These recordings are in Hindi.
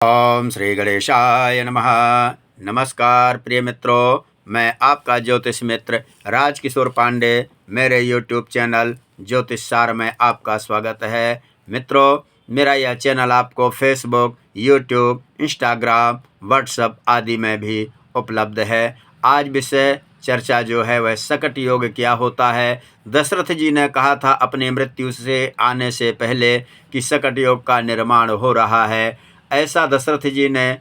ओम श्री गणेशाय नमः। नमस्कार प्रिय मित्रों, मैं आपका ज्योतिष मित्र राजकिशोर पांडे। मेरे YouTube चैनल ज्योतिष सार में आपका स्वागत है। मित्रों, मेरा यह चैनल आपको Facebook, YouTube, Instagram, WhatsApp आदि में भी उपलब्ध है। आज विषय चर्चा जो है वह सकट योग क्या होता है। दशरथ जी ने कहा था अपनी मृत्यु से आने से पहले कि सकट योग का निर्माण हो रहा है। ऐसा दशरथ जी ने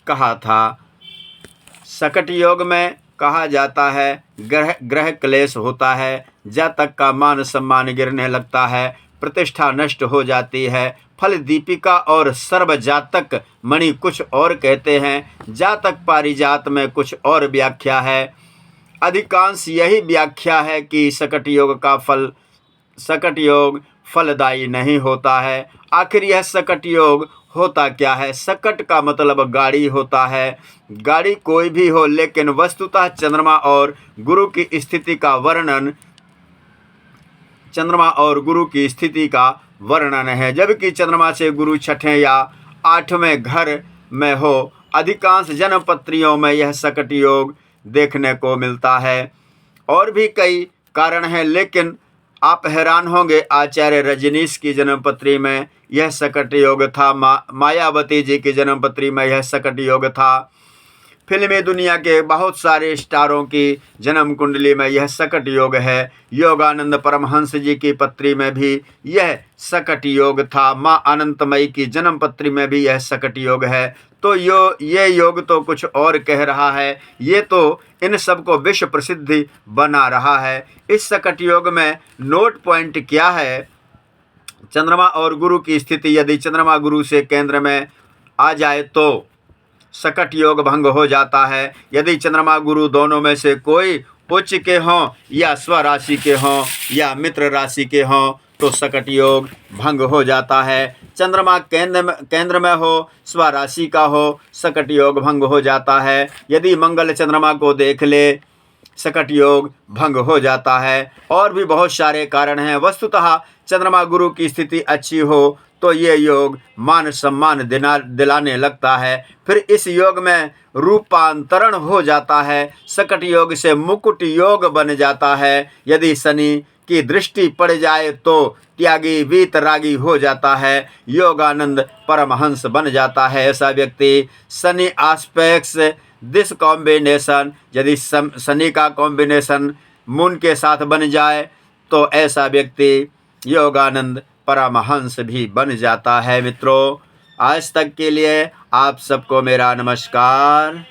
कहा था। सकट योग में कहा जाता है ग्रह क्लेश होता है, जातक का मान सम्मान गिरने लगता है, प्रतिष्ठा नष्ट हो जाती है। फल दीपिका और सर्व जातक मणि कुछ और कहते हैं, जातक पारिजात में कुछ और व्याख्या है। अधिकांश यही व्याख्या है कि सकट योग फलदायी नहीं होता है। आखिर यह सकट योग होता क्या है? सकट का मतलब गाड़ी होता है। गाड़ी कोई भी हो, लेकिन वस्तुतः चंद्रमा और गुरु की स्थिति का वर्णन है। जबकि चंद्रमा से गुरु छठे या आठवें घर में हो, अधिकांश जन्मपत्रियों में यह सकट योग देखने को मिलता है। और भी कई कारण हैं, लेकिन आप हैरान होंगे, आचार्य रजनीश की जन्मपत्री में यह सकट योग था। मायावती जी की जन्मपत्री में यह सकट योग था। फिल्मी दुनिया के बहुत सारे स्टारों की जन्म कुंडली में यह सकट योग है। योगानंद परमहंस जी की पत्री में भी यह सकट योग था। माँ अनंतमयी की जन्म पत्री में भी यह सकट योग है। तो ये योग तो कुछ और कह रहा है, ये तो इन सबको विश्व प्रसिद्धि बना रहा है। इस सकट योग में नोट पॉइंट क्या है? चंद्रमा और गुरु की स्थिति यदि चंद्रमा गुरु से केंद्र में आ जाए तो सकट योग भंग हो जाता है। यदि चंद्रमा गुरु दोनों में से कोई उच्च के हों या स्वराशि के हों या मित्र राशि के हों तो सकट योग भंग हो जाता है। चंद्रमा केंद्र में हो, स्वराशि का हो, सकट योग भंग हो जाता है। यदि मंगल चंद्रमा को देख ले, सकट योग भंग हो जाता है। और भी बहुत सारे कारण हैं। वस्तुतः चंद्रमा गुरु की स्थिति अच्छी हो तो ये योग मान सम्मान दिलाने लगता है। फिर इस योग में रूपांतरण हो जाता है। सकट योग से मुकुट योग बन जाता है। यदि शनि की दृष्टि पड़ जाए तो त्यागी वीतरागी हो जाता है, योगानंद परमहंस बन जाता है। ऐसा व्यक्ति शनि आस्पेक्ट्स दिस कॉम्बिनेशन, यदि शनि का कॉम्बिनेशन मून के साथ बन जाए तो ऐसा व्यक्ति योगानंद परमहंस भी बन जाता है। मित्रों, आज तक के लिए आप सबको मेरा नमस्कार।